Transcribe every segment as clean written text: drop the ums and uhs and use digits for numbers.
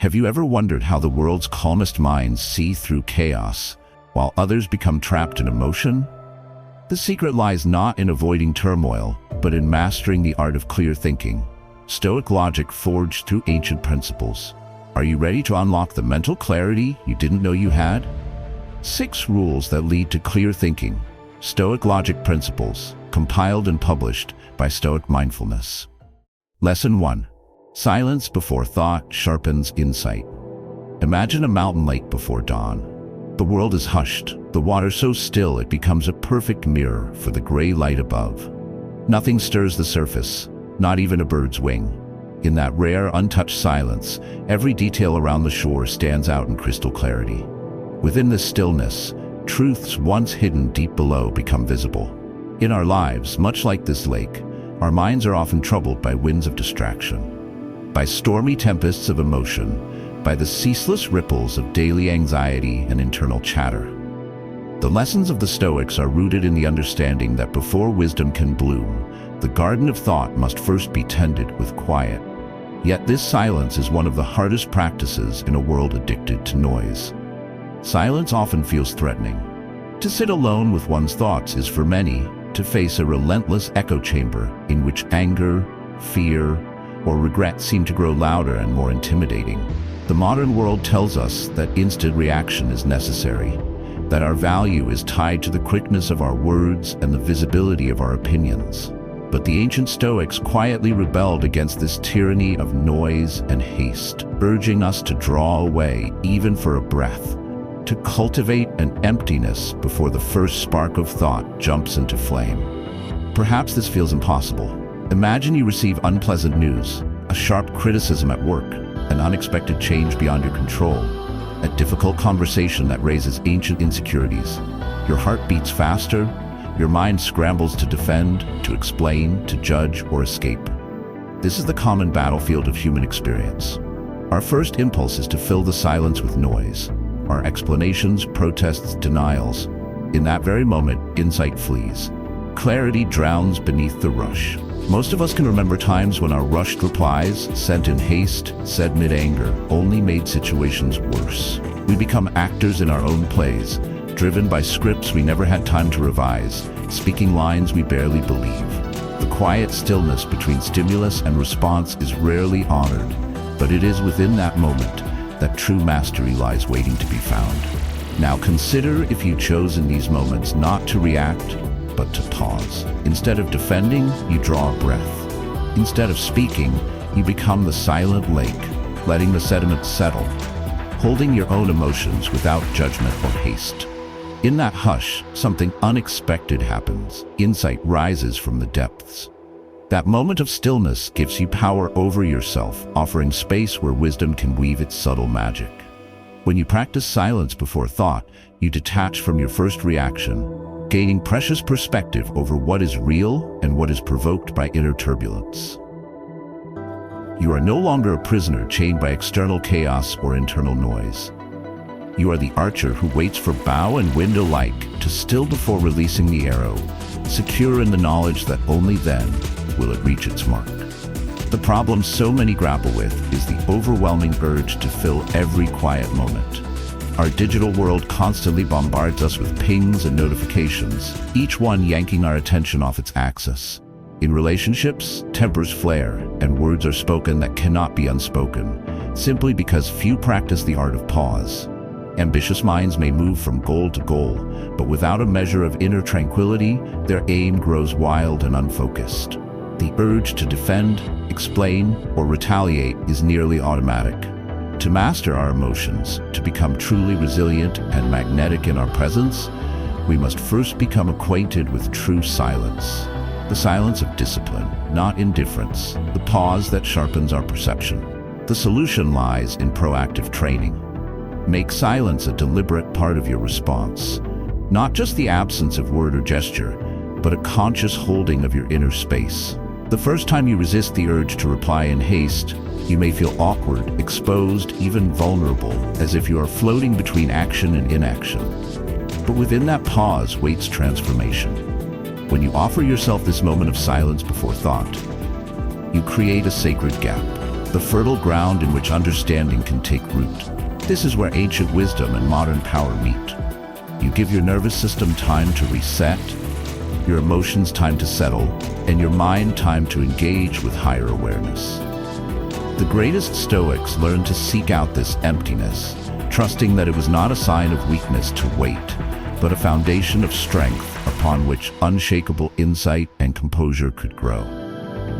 Have you ever wondered how the world's calmest minds see through chaos, while others become trapped in emotion? The secret lies not in avoiding turmoil, but in mastering the art of clear thinking. Stoic logic forged through ancient principles. Are you ready to unlock the mental clarity you didn't know you had? 6 rules that lead to clear thinking. Stoic logic principles, compiled and published by Stoic Mindfulness. Lesson 1. Silence before thought sharpens insight. Imagine a mountain lake before dawn. The world is hushed, the water so still it becomes a perfect mirror for the gray light above. Nothing stirs the surface, not even a bird's wing. In that rare, untouched silence, every detail around the shore stands out in crystal clarity. Within this stillness, truths once hidden deep below become visible. In our lives, much like this lake, our minds are often troubled by winds of distraction, by stormy tempests of emotion, by the ceaseless ripples of daily anxiety and internal chatter. The lessons of the Stoics are rooted in the understanding that before wisdom can bloom, the garden of thought must first be tended with quiet. Yet this silence is one of the hardest practices in a world addicted to noise. Silence often feels threatening. To sit alone with one's thoughts is for many to face a relentless echo chamber in which anger, fear, or regret seem to grow louder and more intimidating. The modern world tells us that instant reaction is necessary, that our value is tied to the quickness of our words and the visibility of our opinions. But the ancient Stoics quietly rebelled against this tyranny of noise and haste, urging us to draw away even for a breath, to cultivate an emptiness before the first spark of thought jumps into flame. Perhaps this feels impossible. Imagine you receive unpleasant news, a sharp criticism at work, an unexpected change beyond your control, a difficult conversation that raises ancient insecurities. Your heart beats faster, your mind scrambles to defend, to explain, to judge, or escape. This is the common battlefield of human experience. Our first impulse is to fill the silence with noise, our explanations, protests, denials. In that very moment, insight flees. Clarity drowns beneath the rush. Most of us can remember times when our rushed replies, sent in haste, said mid-anger, only made situations worse. We become actors in our own plays, driven by scripts we never had time to revise, speaking lines we barely believe. The quiet stillness between stimulus and response is rarely honored, but it is within that moment that true mastery lies waiting to be found. Now consider if you chose in these moments not to react, but to pause. Instead of defending, you draw a breath. Instead of speaking, you become the silent lake, letting the sediment settle, holding your own emotions without judgment or haste. In that hush, something unexpected happens. Insight rises from the depths. That moment of stillness gives you power over yourself, offering space where wisdom can weave its subtle magic. When you practice silence before thought, you detach from your first reaction, gaining precious perspective over what is real and what is provoked by inner turbulence. You are no longer a prisoner chained by external chaos or internal noise. You are the archer who waits for bow and wind alike to still before releasing the arrow, secure in the knowledge that only then will it reach its mark. The problem so many grapple with is the overwhelming urge to fill every quiet moment. Our digital world constantly bombards us with pings and notifications, each one yanking our attention off its axis. In relationships, tempers flare, and words are spoken that cannot be unspoken, simply because few practice the art of pause. Ambitious minds may move from goal to goal, but without a measure of inner tranquility, their aim grows wild and unfocused. The urge to defend, explain, or retaliate is nearly automatic. To master our emotions, to become truly resilient and magnetic in our presence, we must first become acquainted with true silence. The silence of discipline, not indifference, the pause that sharpens our perception. The solution lies in proactive training. Make silence a deliberate part of your response, not just the absence of word or gesture, but a conscious holding of your inner space. The first time you resist the urge to reply in haste, you may feel awkward, exposed, even vulnerable, as if you are floating between action and inaction. But within that pause waits transformation. When you offer yourself this moment of silence before thought, you create a sacred gap. the fertile ground in which understanding can take root. This is where ancient wisdom and modern power meet. You give your nervous system time to reset, your emotions time to settle, and your mind time to engage with higher awareness. The greatest Stoics learned to seek out this emptiness, trusting that it was not a sign of weakness to wait, but a foundation of strength upon which unshakable insight and composure could grow.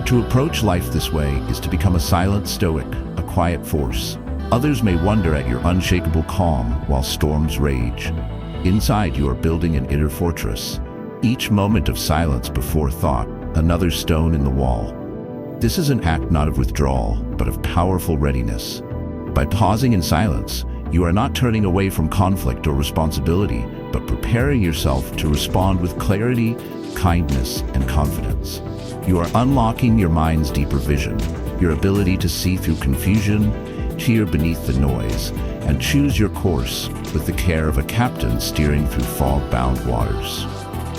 To approach life this way is to become a silent Stoic, a quiet force. Others may wonder at your unshakable calm while storms rage. Inside, you are building an inner fortress, each moment of silence before thought, another stone in the wall. This is an act not of withdrawal, but of powerful readiness. By pausing in silence, you are not turning away from conflict or responsibility, but preparing yourself to respond with clarity, kindness, and confidence. You are unlocking your mind's deeper vision, your ability to see through confusion, hear beneath the noise, and choose your course with the care of a captain steering through fog-bound waters.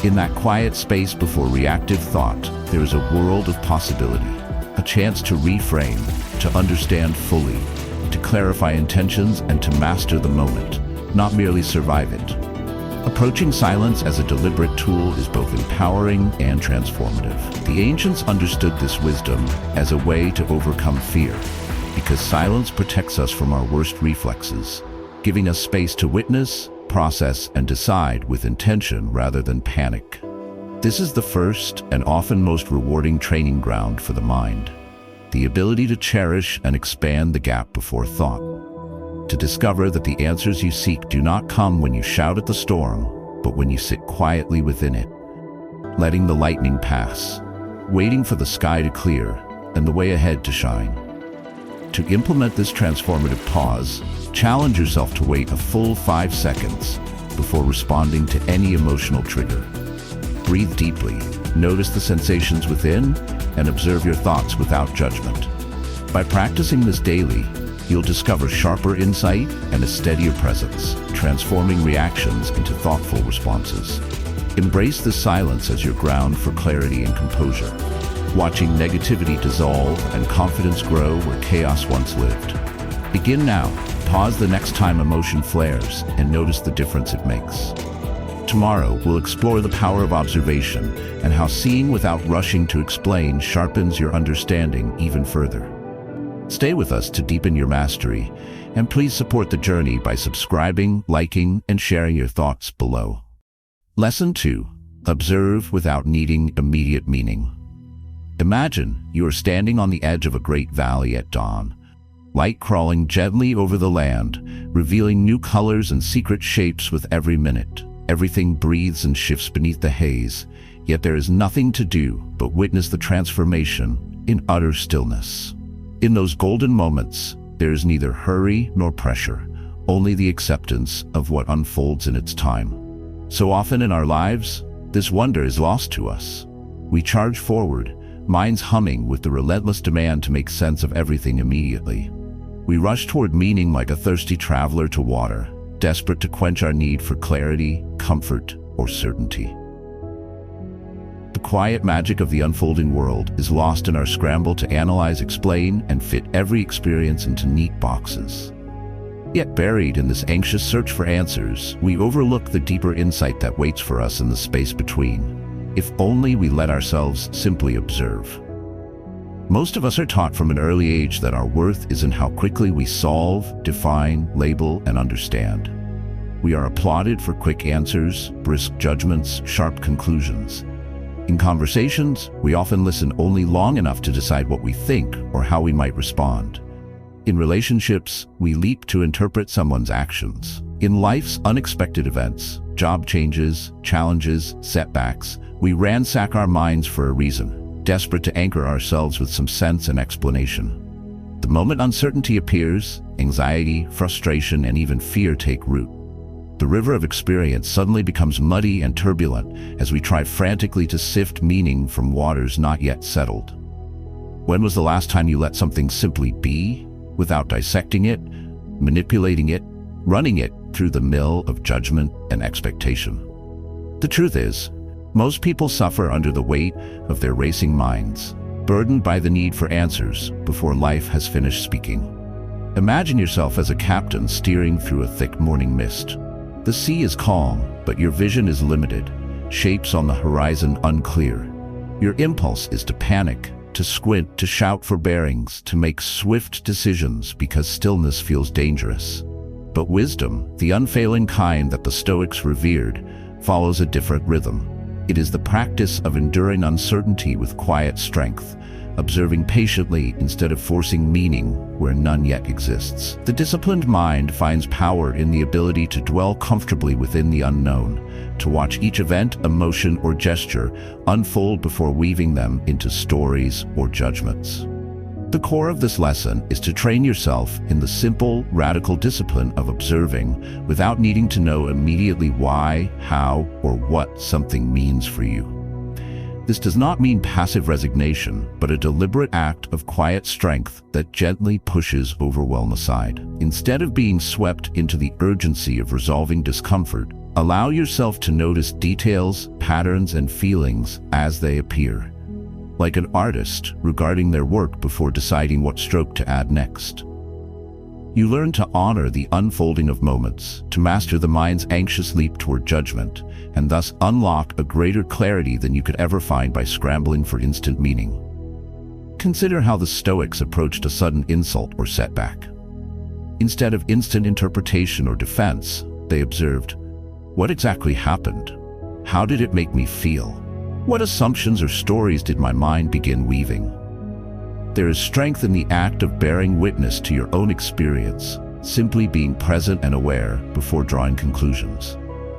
In that quiet space before reactive thought, there is a world of possibility, a chance to reframe, to understand fully, to clarify intentions, and to master the moment, not merely survive it. Approaching silence as a deliberate tool is both empowering and transformative. The ancients understood this wisdom as a way to overcome fear, because silence protects us from our worst reflexes, giving us space to witness, process, and decide with intention rather than panic. This is the first and often most rewarding training ground for the mind, the ability to cherish and expand the gap before thought, to discover that the answers you seek do not come when you shout at the storm, but when you sit quietly within it, letting the lightning pass, waiting for the sky to clear and the way ahead to shine. To implement this transformative pause, challenge yourself to wait a full 5 seconds before responding to any emotional trigger. Breathe deeply, notice the sensations within, and observe your thoughts without judgment. By practicing this daily, you'll discover sharper insight and a steadier presence, transforming reactions into thoughtful responses. Embrace the silence as your ground for clarity and composure, watching negativity dissolve and confidence grow where chaos once lived. Begin now. Pause the next time emotion flares and notice the difference it makes. Tomorrow, we'll explore the power of observation and how seeing without rushing to explain sharpens your understanding even further. Stay with us to deepen your mastery, and please support the journey by subscribing, liking, and sharing your thoughts below. Lesson 2. Observe without needing immediate meaning. Imagine you are standing on the edge of a great valley at dawn, light crawling gently over the land, revealing new colors and secret shapes with every minute. Everything breathes and shifts beneath the haze, yet there is nothing to do but witness the transformation in utter stillness. In those golden moments, there is neither hurry nor pressure, only the acceptance of what unfolds in its time. So often in our lives, this wonder is lost to us. We charge forward, minds humming with the relentless demand to make sense of everything immediately. We rush toward meaning like a thirsty traveler to water, desperate to quench our need for clarity, comfort, or certainty. The quiet magic of the unfolding world is lost in our scramble to analyze, explain, and fit every experience into neat boxes. Yet buried in this anxious search for answers, we overlook the deeper insight that waits for us in the space between, if only we let ourselves simply observe. Most of us are taught from an early age that our worth is in how quickly we solve, define, label, and understand. We are applauded for quick answers, brisk judgments, sharp conclusions. In conversations, we often listen only long enough to decide what we think or how we might respond. In relationships, we leap to interpret someone's actions. In life's unexpected events, job changes, challenges, setbacks, we ransack our minds for a reason, desperate to anchor ourselves with some sense and explanation. The moment uncertainty appears, anxiety, frustration, and even fear take root. The river of experience suddenly becomes muddy and turbulent as we try frantically to sift meaning from waters not yet settled. When was the last time you let something simply be, without dissecting it, manipulating it, running it through the mill of judgment and expectation? The truth is, most people suffer under the weight of their racing minds. burdened by the need for answers before life has finished speaking. Imagine yourself as a captain steering through a thick morning mist. The sea is calm, but your vision is limited, shapes on the horizon unclear. Your impulse is to panic, to squint, to shout for bearings, to make swift decisions because stillness feels dangerous. But wisdom, the unfailing kind that the Stoics revered, follows a different rhythm. It is the practice of enduring uncertainty with quiet strength, observing patiently instead of forcing meaning where none yet exists. The disciplined mind finds power in the ability to dwell comfortably within the unknown, to watch each event, emotion, or gesture unfold before weaving them into stories or judgments. The core of this lesson is to train yourself in the simple, radical discipline of observing without needing to know immediately why, how, or what something means for you. This does not mean passive resignation, but a deliberate act of quiet strength that gently pushes overwhelm aside. Instead of being swept into the urgency of resolving discomfort, allow yourself to notice details, patterns, and feelings as they appear. Like an artist regarding their work before deciding what stroke to add next. You learn to honor the unfolding of moments, to master the mind's anxious leap toward judgment, and thus unlock a greater clarity than you could ever find by scrambling for instant meaning. Consider how the Stoics approached a sudden insult or setback. Instead of instant interpretation or defense, they observed, what exactly happened? How did it make me feel? What assumptions or stories did my mind begin weaving? There is strength in the act of bearing witness to your own experience, simply being present and aware before drawing conclusions.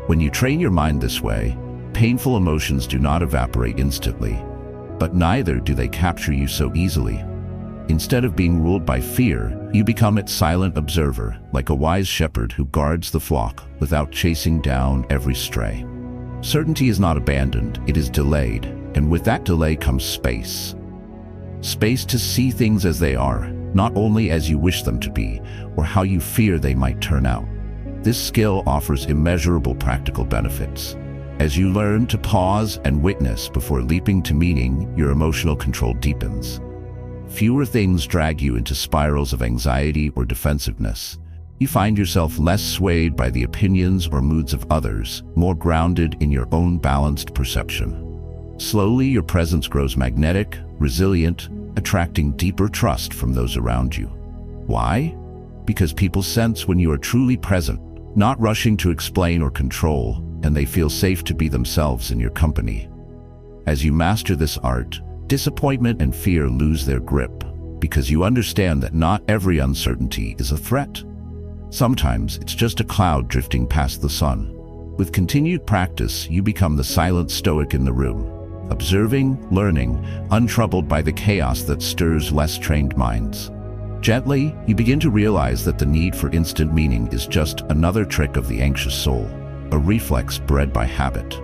When you train your mind this way, painful emotions do not evaporate instantly, but neither do they capture you so easily. Instead of being ruled by fear, you become its silent observer, like a wise shepherd who guards the flock without chasing down every stray. Certainty is not abandoned, it is delayed, and with that delay comes space. Space to see things as they are, not only as you wish them to be, or how you fear they might turn out. This skill offers immeasurable practical benefits. As you learn to pause and witness before leaping to meaning, your emotional control deepens. Fewer things drag you into spirals of anxiety or defensiveness. You find yourself less swayed by the opinions or moods of others, more grounded in your own balanced perception. Slowly, your presence grows magnetic, resilient, attracting deeper trust from those around you. Why? Because people sense when you are truly present, not rushing to explain or control, and they feel safe to be themselves in your company. As you master this art, disappointment and fear lose their grip, because you understand that not every uncertainty is a threat. Sometimes it's just a cloud drifting past the sun. With continued practice, you become the silent Stoic in the room, observing, learning, untroubled by the chaos that stirs less trained minds. Gently, you begin to realize that the need for instant meaning is just another trick of the anxious soul, a reflex bred by habit.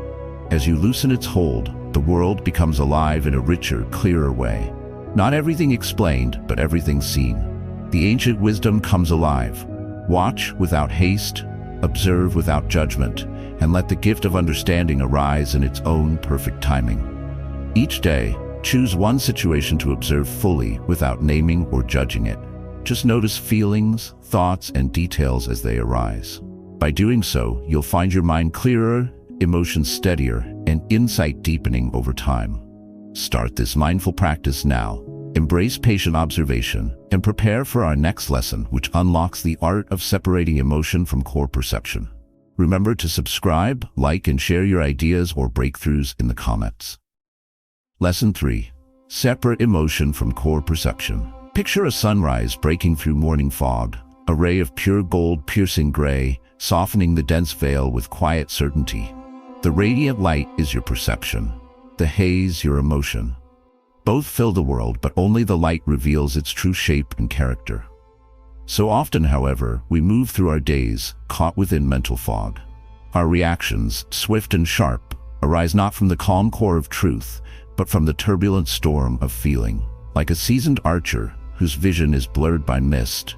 As you loosen its hold, the world becomes alive in a richer, clearer way. Not everything explained, but everything seen. The ancient wisdom comes alive. Watch without haste, observe without judgment, and let the gift of understanding arise in its own perfect timing. Each day, choose one situation to observe fully without naming or judging it. Just notice feelings, thoughts, and details as they arise. By doing so, you'll find your mind clearer, emotions steadier, and insight deepening over time. Start this mindful practice now. Embrace patient observation and prepare for our next lesson, which unlocks the art of separating emotion from core perception. Remember to subscribe, like, and share your ideas or breakthroughs in the comments. Lesson 3. Separate emotion from core perception. Picture a sunrise breaking through morning fog, a ray of pure gold piercing gray, softening the dense veil with quiet certainty. The radiant light is your perception, the haze your emotion. Both fill the world, but only the light reveals its true shape and character. So often, however, we move through our days caught within mental fog. Our reactions, swift and sharp, arise not from the calm core of truth, but from the turbulent storm of feeling. Like a seasoned archer whose vision is blurred by mist,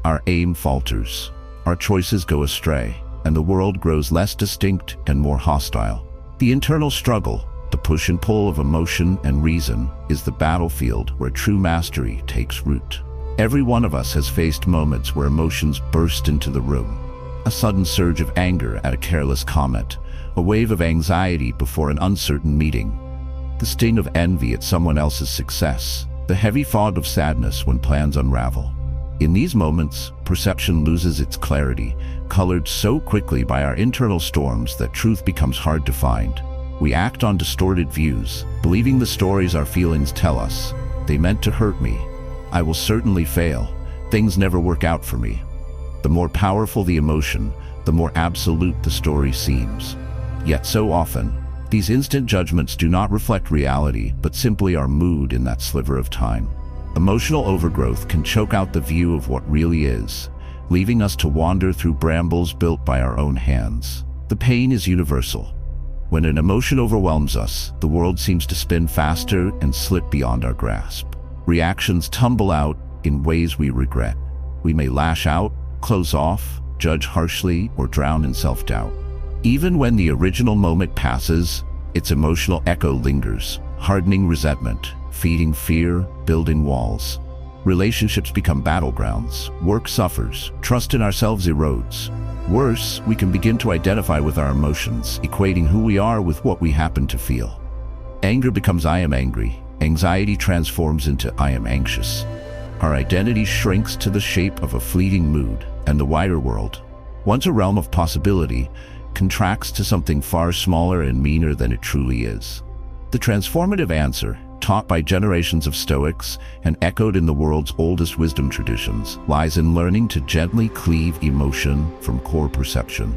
our aim falters, our choices go astray, and the world grows less distinct and more hostile. The internal struggle, The push and pull of emotion and reason is the battlefield where true mastery takes root. Every one of us has faced moments where emotions burst into the room. A sudden surge of anger at a careless comment, a wave of anxiety before an uncertain meeting, the sting of envy at someone else's success, the heavy fog of sadness when plans unravel. In these moments, perception loses its clarity, colored so quickly by our internal storms that truth becomes hard to find. We act on distorted views, believing the stories our feelings tell us. They meant to hurt me. I will certainly fail. Things never work out for me. The more powerful the emotion, the more absolute the story seems. Yet so often, these instant judgments do not reflect reality, but simply our mood in that sliver of time. Emotional overgrowth can choke out the view of what really is, leaving us to wander through brambles built by our own hands. The pain is universal. When an emotion overwhelms us, the world seems to spin faster and slip beyond our grasp. Reactions tumble out in ways we regret. We may lash out, close off, judge harshly, or drown in self-doubt. Even when the original moment passes, its emotional echo lingers, hardening resentment, feeding fear, building walls. Relationships become battlegrounds, work suffers, trust in ourselves erodes. Worse, we can begin to identify with our emotions, equating who we are with what we happen to feel. Anger becomes I am angry, anxiety transforms into I am anxious. Our identity shrinks to the shape of a fleeting mood, and the wider world, once a realm of possibility, contracts to something far smaller and meaner than it truly is. The transformative answer, taught by generations of Stoics and echoed in the world's oldest wisdom traditions, lies in learning to gently cleave emotion from core perception.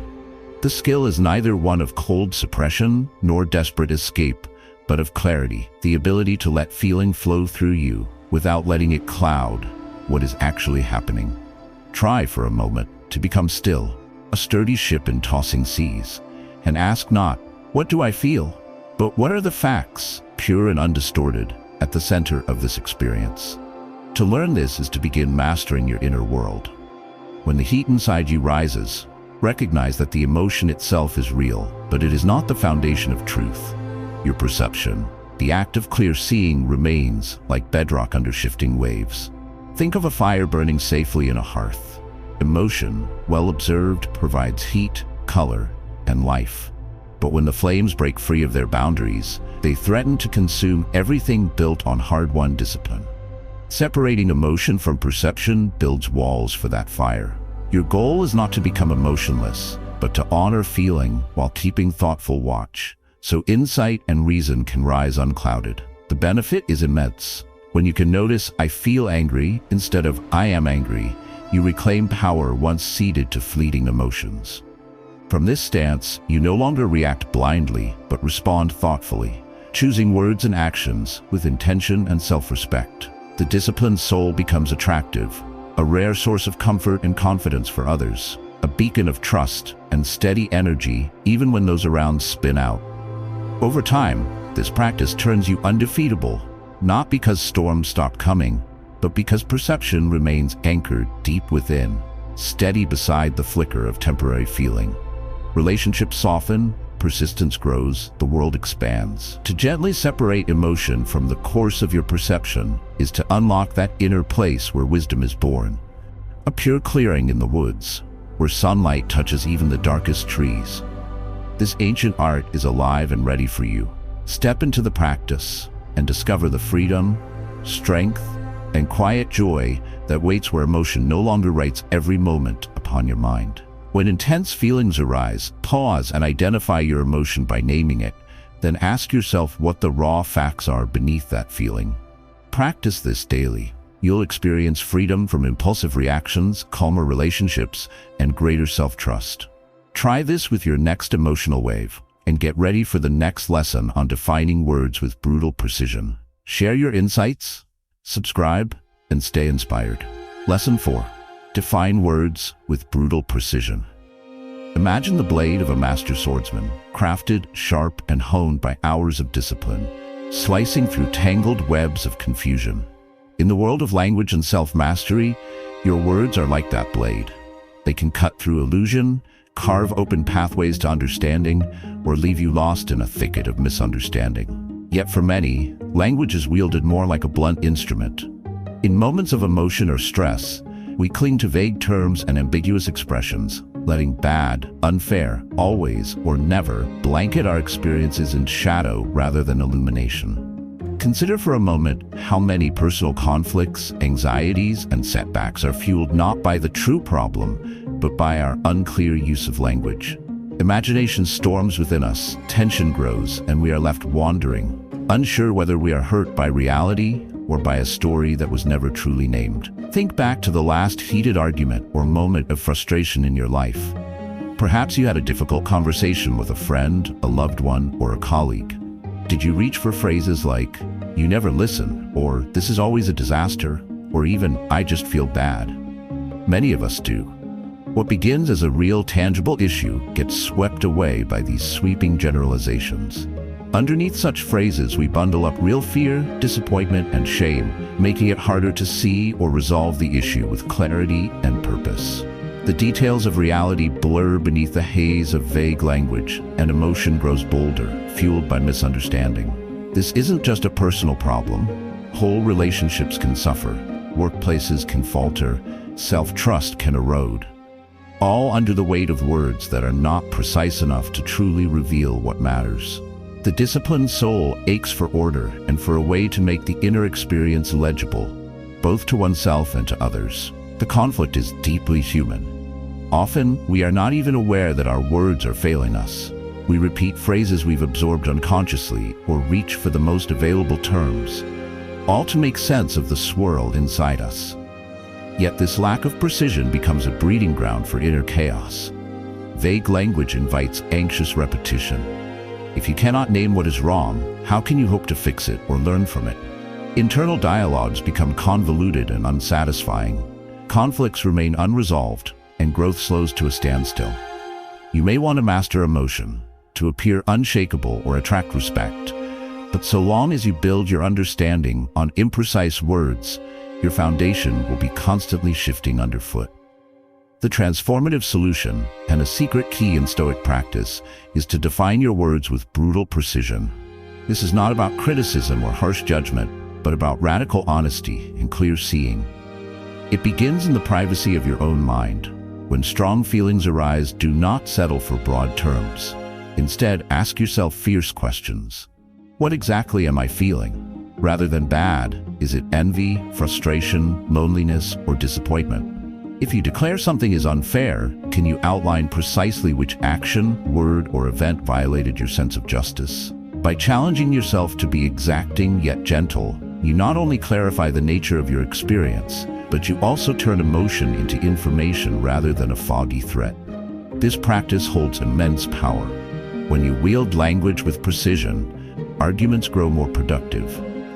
The skill is neither one of cold suppression nor desperate escape, but of clarity, the ability to let feeling flow through you without letting it cloud what is actually happening. Try for a moment to become still, a sturdy ship in tossing seas, and ask not, what do I feel? But what are the facts, pure and undistorted, at the center of this experience? To learn this is to begin mastering your inner world. When the heat inside you rises, recognize that the emotion itself is real, but it is not the foundation of truth. Your perception, the act of clear seeing, remains like bedrock under shifting waves. Think of a fire burning safely in a hearth. Emotion, well observed, provides heat, color, and life. But when the flames break free of their boundaries, they threaten to consume everything built on hard-won discipline. Separating emotion from perception builds walls for that fire. Your goal is not to become emotionless, but to honor feeling while keeping thoughtful watch, so insight and reason can rise unclouded. The benefit is immense. When you can notice, I feel angry, instead of I am angry, you reclaim power once ceded to fleeting emotions. From this stance, you no longer react blindly, but respond thoughtfully, choosing words and actions with intention and self-respect. The disciplined soul becomes attractive, a rare source of comfort and confidence for others, a beacon of trust and steady energy even when those around spin out. Over time, this practice turns you undefeatable, not because storms stop coming, but because perception remains anchored deep within, steady beside the flicker of temporary feeling. Relationships soften, persistence grows, the world expands. To gently separate emotion from the course of your perception is to unlock that inner place where wisdom is born. A pure clearing in the woods, where sunlight touches even the darkest trees. This ancient art is alive and ready for you. Step into the practice and discover the freedom, strength, and quiet joy that waits where emotion no longer writes every moment upon your mind. When intense feelings arise, pause and identify your emotion by naming it, then ask yourself what the raw facts are beneath that feeling. Practice this daily. You'll experience freedom from impulsive reactions, calmer relationships, and greater self-trust. Try this with your next emotional wave, and get ready for the next lesson on defining words with brutal precision. Share your insights, subscribe, and stay inspired. Lesson 4. Define words with brutal precision. Imagine the blade of a master swordsman, crafted, sharp, and honed by hours of discipline, slicing through tangled webs of confusion. In the world of language and self-mastery, your words are like that blade. They can cut through illusion, carve open pathways to understanding, or leave you lost in a thicket of misunderstanding. Yet for many, language is wielded more like a blunt instrument. In moments of emotion or stress, we cling to vague terms and ambiguous expressions, letting bad, unfair, always, or never blanket our experiences in shadow rather than illumination. Consider for a moment how many personal conflicts, anxieties, and setbacks are fueled not by the true problem, but by our unclear use of language. Imagination storms within us, tension grows, and we are left wandering, unsure whether we are hurt by reality or by a story that was never truly named. Think back to the last heated argument or moment of frustration in your life. Perhaps you had a difficult conversation with a friend, a loved one, or a colleague. Did you reach for phrases like, "You never listen," or "This is always a disaster," or even, "I just feel bad"? Many of us do. What begins as a real, tangible issue gets swept away by these sweeping generalizations. Underneath such phrases, we bundle up real fear, disappointment, and shame, making it harder to see or resolve the issue with clarity and purpose. The details of reality blur beneath the haze of vague language, and emotion grows bolder, fueled by misunderstanding. This isn't just a personal problem. Whole relationships can suffer, workplaces can falter, self-trust can erode. All under the weight of words that are not precise enough to truly reveal what matters. The disciplined soul aches for order and for a way to make the inner experience legible, both to oneself and to others. The conflict is deeply human. Often, we are not even aware that our words are failing us. We repeat phrases we've absorbed unconsciously or reach for the most available terms, all to make sense of the swirl inside us. Yet this lack of precision becomes a breeding ground for inner chaos. Vague language invites anxious repetition. If you cannot name what is wrong, how can you hope to fix it or learn from it? Internal dialogues become convoluted and unsatisfying. Conflicts remain unresolved, and growth slows to a standstill. You may want to master emotion, to appear unshakable or attract respect, but so long as you build your understanding on imprecise words, your foundation will be constantly shifting underfoot. The transformative solution, and a secret key in Stoic practice, is to define your words with brutal precision. This is not about criticism or harsh judgment, but about radical honesty and clear seeing. It begins in the privacy of your own mind. When strong feelings arise, do not settle for broad terms. Instead, ask yourself fierce questions. What exactly am I feeling? Rather than bad, is it envy, frustration, loneliness, or disappointment? If you declare something is unfair, can you outline precisely which action, word, or event violated your sense of justice? By challenging yourself to be exacting yet gentle, you not only clarify the nature of your experience, but you also turn emotion into information rather than a foggy threat. This practice holds immense power. When you wield language with precision, arguments grow more productive,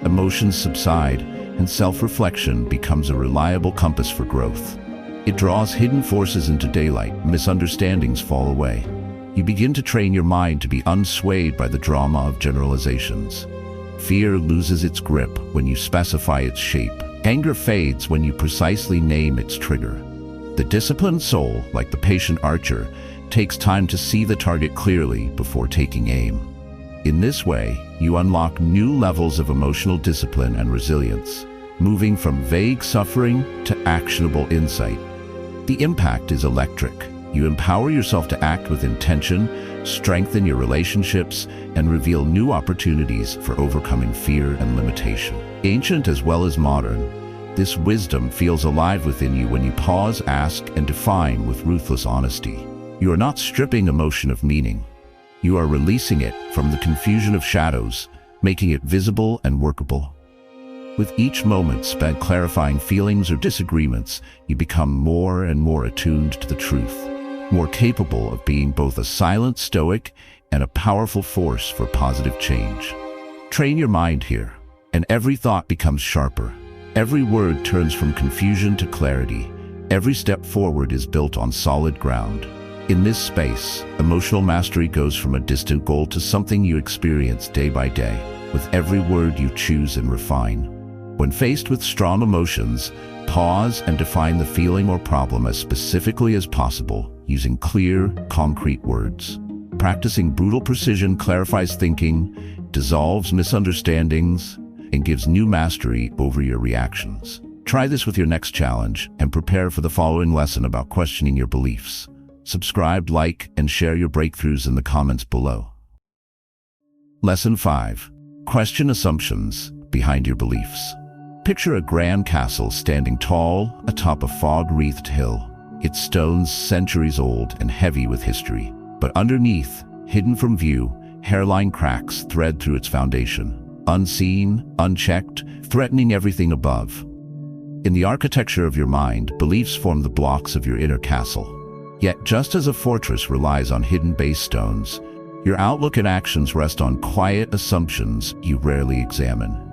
emotions subside, and self-reflection becomes a reliable compass for growth. It draws hidden forces into daylight, misunderstandings fall away. You begin to train your mind to be unswayed by the drama of generalizations. Fear loses its grip when you specify its shape. Anger fades when you precisely name its trigger. The disciplined soul, like the patient archer, takes time to see the target clearly before taking aim. In this way, you unlock new levels of emotional discipline and resilience, moving from vague suffering to actionable insight. The impact is electric. You empower yourself to act with intention, strengthen your relationships, and reveal new opportunities for overcoming fear and limitation. Ancient as well as modern, this wisdom feels alive within you when you pause, ask, and define with ruthless honesty. You are not stripping emotion of meaning. You are releasing it from the confusion of shadows, making it visible and workable. With each moment spent clarifying feelings or disagreements, you become more and more attuned to the truth, more capable of being both a silent stoic and a powerful force for positive change. Train your mind here, and every thought becomes sharper. Every word turns from confusion to clarity. Every step forward is built on solid ground. In this space, emotional mastery goes from a distant goal to something you experience day by day, with every word you choose and refine. When faced with strong emotions, Pause and define the feeling or problem as specifically as possible, using clear, concrete words. Practicing brutal precision clarifies thinking, dissolves misunderstandings, and gives new mastery over your reactions. Try this with your next challenge and prepare for the following lesson about questioning your beliefs. Subscribe, like, and share your breakthroughs in the comments below. Lesson 5. Question assumptions behind your beliefs. Picture a grand castle standing tall atop a fog-wreathed hill. Its stones centuries old and heavy with history. But underneath, hidden from view, hairline cracks thread through its foundation. Unseen, unchecked, threatening everything above. In the architecture of your mind, beliefs form the blocks of your inner castle. Yet just as a fortress relies on hidden base stones, your outlook and actions rest on quiet assumptions you rarely examine.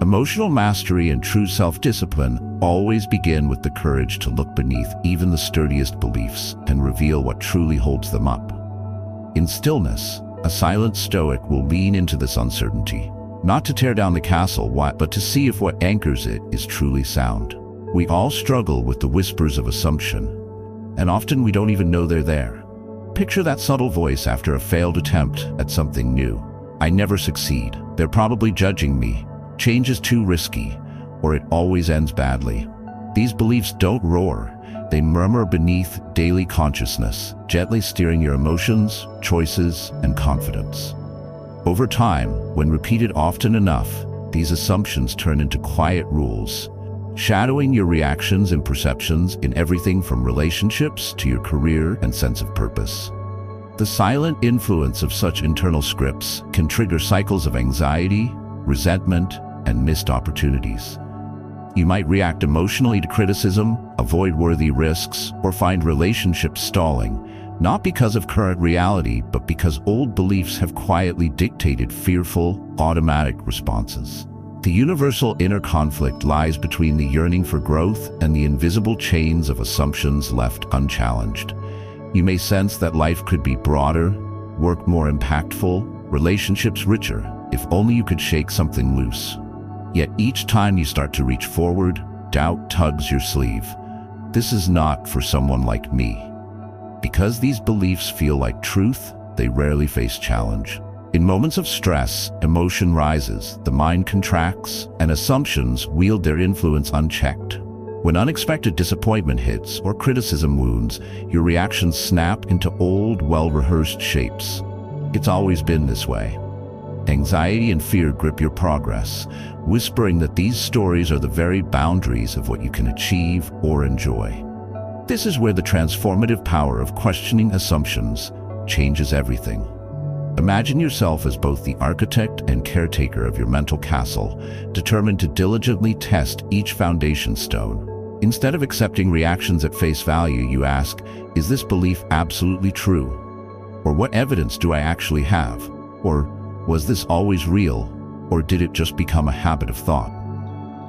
Emotional mastery and true self-discipline always begin with the courage to look beneath even the sturdiest beliefs and reveal what truly holds them up. In Stillness, a silent Stoic will lean into this uncertainty, not to tear down the castle, but to see if what anchors it is truly sound. We all struggle with the whispers of assumption, and often we don't even know they're there. Picture that subtle voice after a failed attempt at something new. I never succeed. They're probably judging me. Change is too risky, or it always ends badly. These beliefs don't roar. They murmur beneath daily consciousness, gently steering your emotions, choices, and confidence. Over time, when repeated often enough, these assumptions turn into quiet rules, shadowing your reactions and perceptions in everything from relationships to your career and sense of purpose. The silent influence of such internal scripts can trigger cycles of anxiety, resentment, and missed opportunities. You might react emotionally to criticism, avoid worthy risks, or find relationships stalling, not because of current reality, but because old beliefs have quietly dictated fearful, automatic responses. The universal inner conflict lies between the yearning for growth and the invisible chains of assumptions left unchallenged. You may sense that life could be broader, work more impactful, relationships richer, if only you could shake something loose. Yet each time you start to reach forward, doubt tugs your sleeve. This is not for someone like me. Because these beliefs feel like truth, they rarely face challenge. In moments of stress, emotion rises, the mind contracts, and assumptions wield their influence unchecked. When unexpected disappointment hits or criticism wounds, your reactions snap into old, well-rehearsed shapes. It's always been this way. Anxiety and fear grip your progress, whispering that these stories are the very boundaries of what you can achieve or enjoy. This is where the transformative power of questioning assumptions changes everything. Imagine yourself as both the architect and caretaker of your mental castle, determined to diligently test each foundation stone. Instead of accepting reactions at face value, you ask, is this belief absolutely true? Or what evidence do I actually have? Or was this always real, or did it just become a habit of thought?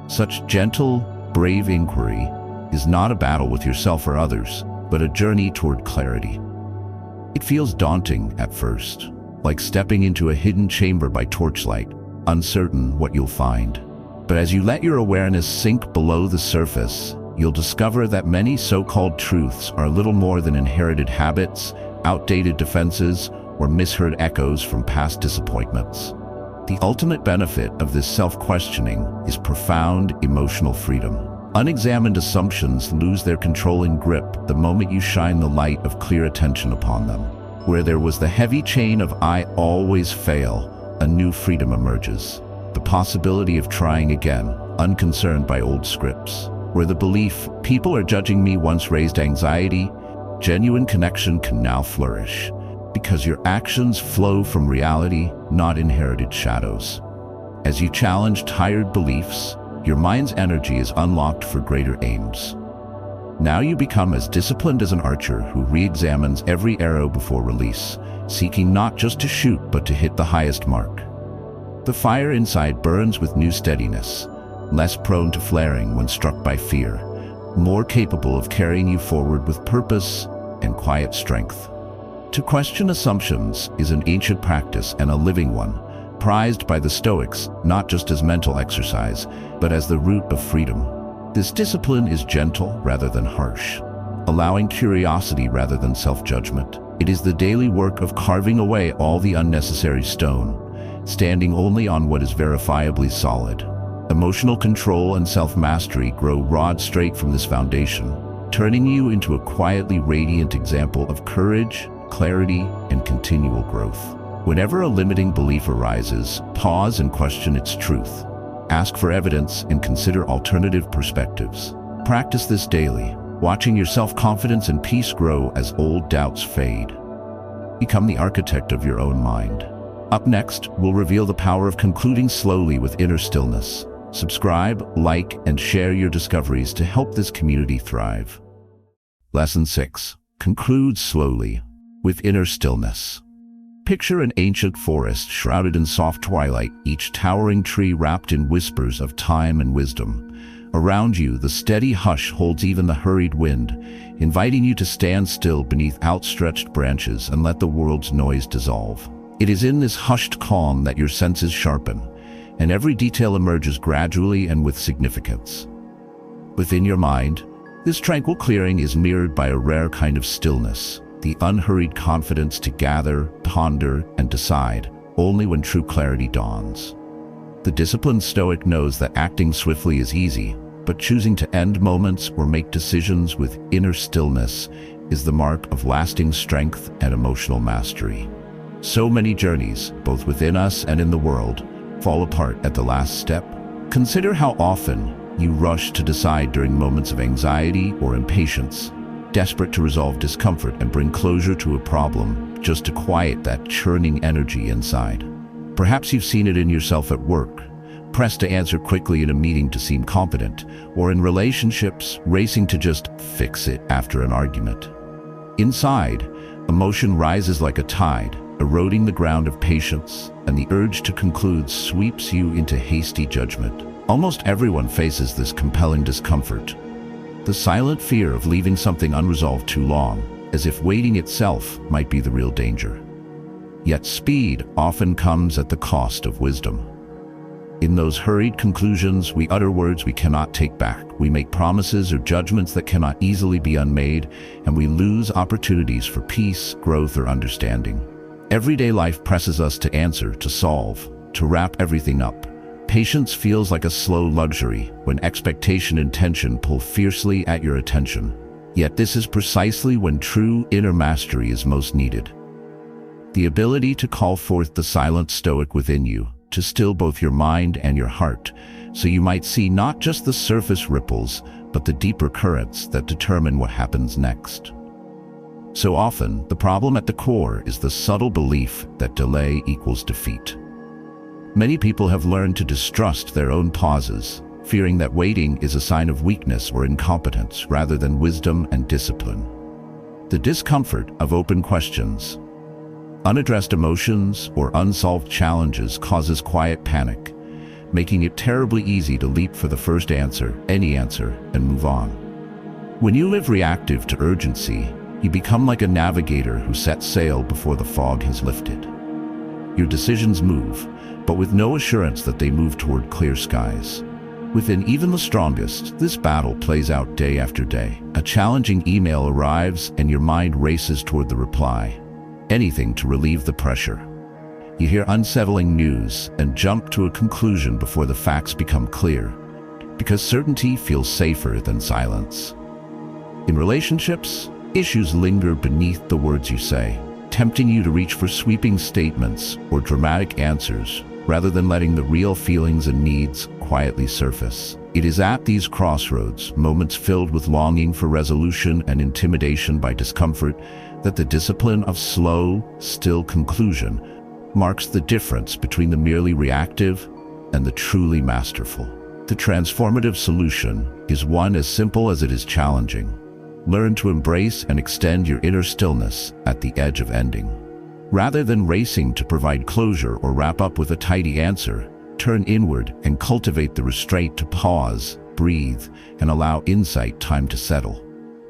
Such gentle, brave inquiry is not a battle with yourself or others, but a journey toward clarity. It feels daunting at first, like stepping into a hidden chamber by torchlight, uncertain what you'll find. But as you let your awareness sink below the surface, you'll discover that many so-called truths are little more than inherited habits, outdated defenses, or misheard echoes from past disappointments. The ultimate benefit of this self-questioning is profound emotional freedom. Unexamined assumptions lose their controlling grip the moment you shine the light of clear attention upon them. Where there was the heavy chain of "I always fail," a new freedom emerges. The possibility of trying again, unconcerned by old scripts. Where the belief, "people are judging me," once raised anxiety, genuine connection can now flourish. Because your actions flow from reality, not inherited shadows. As you challenge tired beliefs, your mind's energy is unlocked for greater aims. Now you become as disciplined as an archer who re-examines every arrow before release, seeking not just to shoot but to hit the highest mark. The fire inside burns with new steadiness, less prone to flaring when struck by fear, more capable of carrying you forward with purpose and quiet strength. To question assumptions is an ancient practice and a living one, prized by the Stoics not just as mental exercise, but as the root of freedom. This discipline is gentle rather than harsh, allowing curiosity rather than self-judgment. It is the daily work of carving away all the unnecessary stone, standing only on what is verifiably solid. Emotional control and self-mastery grow rod straight from this foundation, turning you into a quietly radiant example of courage, clarity, and continual growth. Whenever a limiting belief arises, pause and question its truth. Ask for evidence and consider alternative perspectives. Practice this daily, watching your self-confidence and peace grow as old doubts fade. Become the architect of your own mind. Up next, we'll reveal the power of concluding slowly with inner stillness. Subscribe, like, and share your discoveries to help this community thrive. Lesson 6. Conclude slowly with inner stillness. Picture an ancient forest shrouded in soft twilight, each towering tree wrapped in whispers of time and wisdom. Around you, the steady hush holds even the hurried wind, inviting you to stand still beneath outstretched branches and let the world's noise dissolve. It is in this hushed calm that your senses sharpen, and every detail emerges gradually and with significance. Within your mind, this tranquil clearing is mirrored by a rare kind of stillness, the unhurried confidence to gather, ponder, and decide only when true clarity dawns. The disciplined Stoic knows that acting swiftly is easy, but choosing to end moments or make decisions with inner stillness is the mark of lasting strength and emotional mastery. So many journeys, both within us and in the world, fall apart at the last step. Consider how often you rush to decide during moments of anxiety or impatience, desperate to resolve discomfort and bring closure to a problem just to quiet that churning energy inside. Perhaps you've seen it in yourself at work, pressed to answer quickly in a meeting to seem competent, or in relationships, racing to just fix it after an argument. Inside, emotion rises like a tide, eroding the ground of patience, and the urge to conclude sweeps you into hasty judgment. Almost everyone faces this compelling discomfort, the silent fear of leaving something unresolved too long, as if waiting itself might be the real danger. Yet speed often comes at the cost of wisdom. In those hurried conclusions, we utter words we cannot take back. We make promises or judgments that cannot easily be unmade, and we lose opportunities for peace, growth, or understanding. Everyday life presses us to answer, to solve, to wrap everything up. Patience feels like a slow luxury when expectation and tension pull fiercely at your attention. Yet this is precisely when true inner mastery is most needed. The ability to call forth the silent Stoic within you, to still both your mind and your heart, so you might see not just the surface ripples, but the deeper currents that determine what happens next. So often, the problem at the core is the subtle belief that delay equals defeat. Many people have learned to distrust their own pauses, fearing that waiting is a sign of weakness or incompetence rather than wisdom and discipline. The discomfort of open questions, unaddressed emotions, or unsolved challenges causes quiet panic, making it terribly easy to leap for the first answer, any answer, and move on. When you live reactive to urgency, you become like a navigator who sets sail before the fog has lifted. Your decisions move, but with no assurance that they move toward clear skies. Within even the strongest, this battle plays out day after day. A challenging email arrives and your mind races toward the reply. Anything to relieve the pressure. You hear unsettling news and jump to a conclusion before the facts become clear, because certainty feels safer than silence. In relationships, issues linger beneath the words you say, tempting you to reach for sweeping statements or dramatic answers, rather than letting the real feelings and needs quietly surface. It is at these crossroads, moments filled with longing for resolution and intimidation by discomfort, that the discipline of slow, still conclusion marks the difference between the merely reactive and the truly masterful. The transformative solution is one as simple as it is challenging. Learn to embrace and extend your inner stillness at the edge of ending. Rather than racing to provide closure or wrap up with a tidy answer, turn inward and cultivate the restraint to pause, breathe, and allow insight time to settle.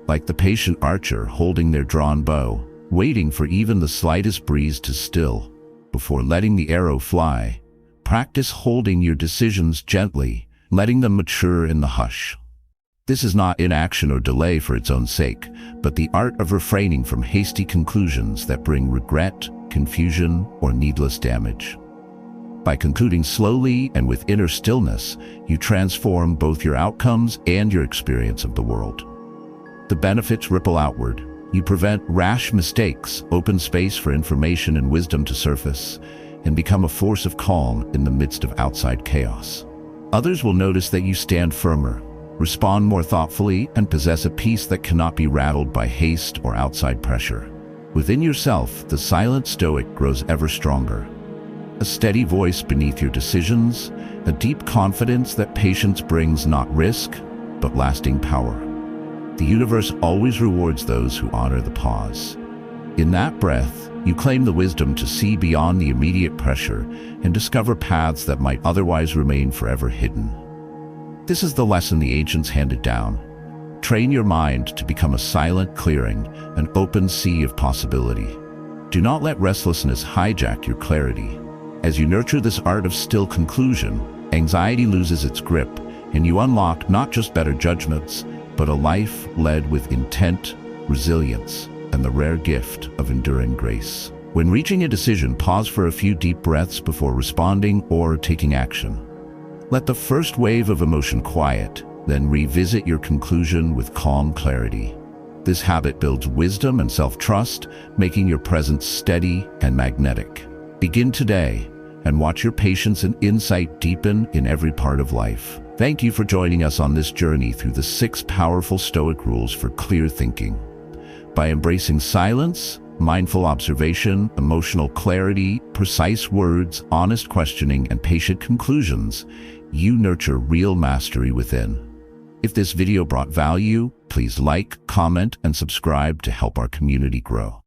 Like the patient archer holding their drawn bow, waiting for even the slightest breeze to still. before letting the arrow fly. Practice holding your decisions gently, letting them mature in the hush. This is not inaction or delay for its own sake, but the art of refraining from hasty conclusions that bring regret, confusion, or needless damage. By concluding slowly and with inner stillness, you transform both your outcomes and your experience of the world. The benefits ripple outward. You prevent rash mistakes, open space for information and wisdom to surface, and become a force of calm in the midst of outside chaos. Others will notice that you stand firmer, respond more thoughtfully, and possess a peace that cannot be rattled by haste or outside pressure. Within yourself, the silent Stoic grows ever stronger. A steady voice beneath your decisions, a deep confidence that patience brings not risk, but lasting power. The universe always rewards those who honor the pause. In that breath, you claim the wisdom to see beyond the immediate pressure and discover paths that might otherwise remain forever hidden. This is the lesson the ancients handed down. Train your mind to become a silent clearing, an open sea of possibility. Do not let restlessness hijack your clarity. As you nurture this art of still conclusion, anxiety loses its grip, and you unlock not just better judgments, but a life led with intent, resilience, and the rare gift of enduring grace. When reaching a decision, pause for a few deep breaths before responding or taking action. Let the first wave of emotion quiet, then revisit your conclusion with calm clarity. This habit builds wisdom and self-trust, making your presence steady and magnetic. Begin today and watch your patience and insight deepen in every part of life. Thank you for joining us on this journey through the 6 powerful Stoic rules for clear thinking. By embracing silence, mindful observation, emotional clarity, precise words, honest questioning, and patient conclusions, you nurture real mastery within. If this video brought value, please like, comment, and subscribe to help our community grow.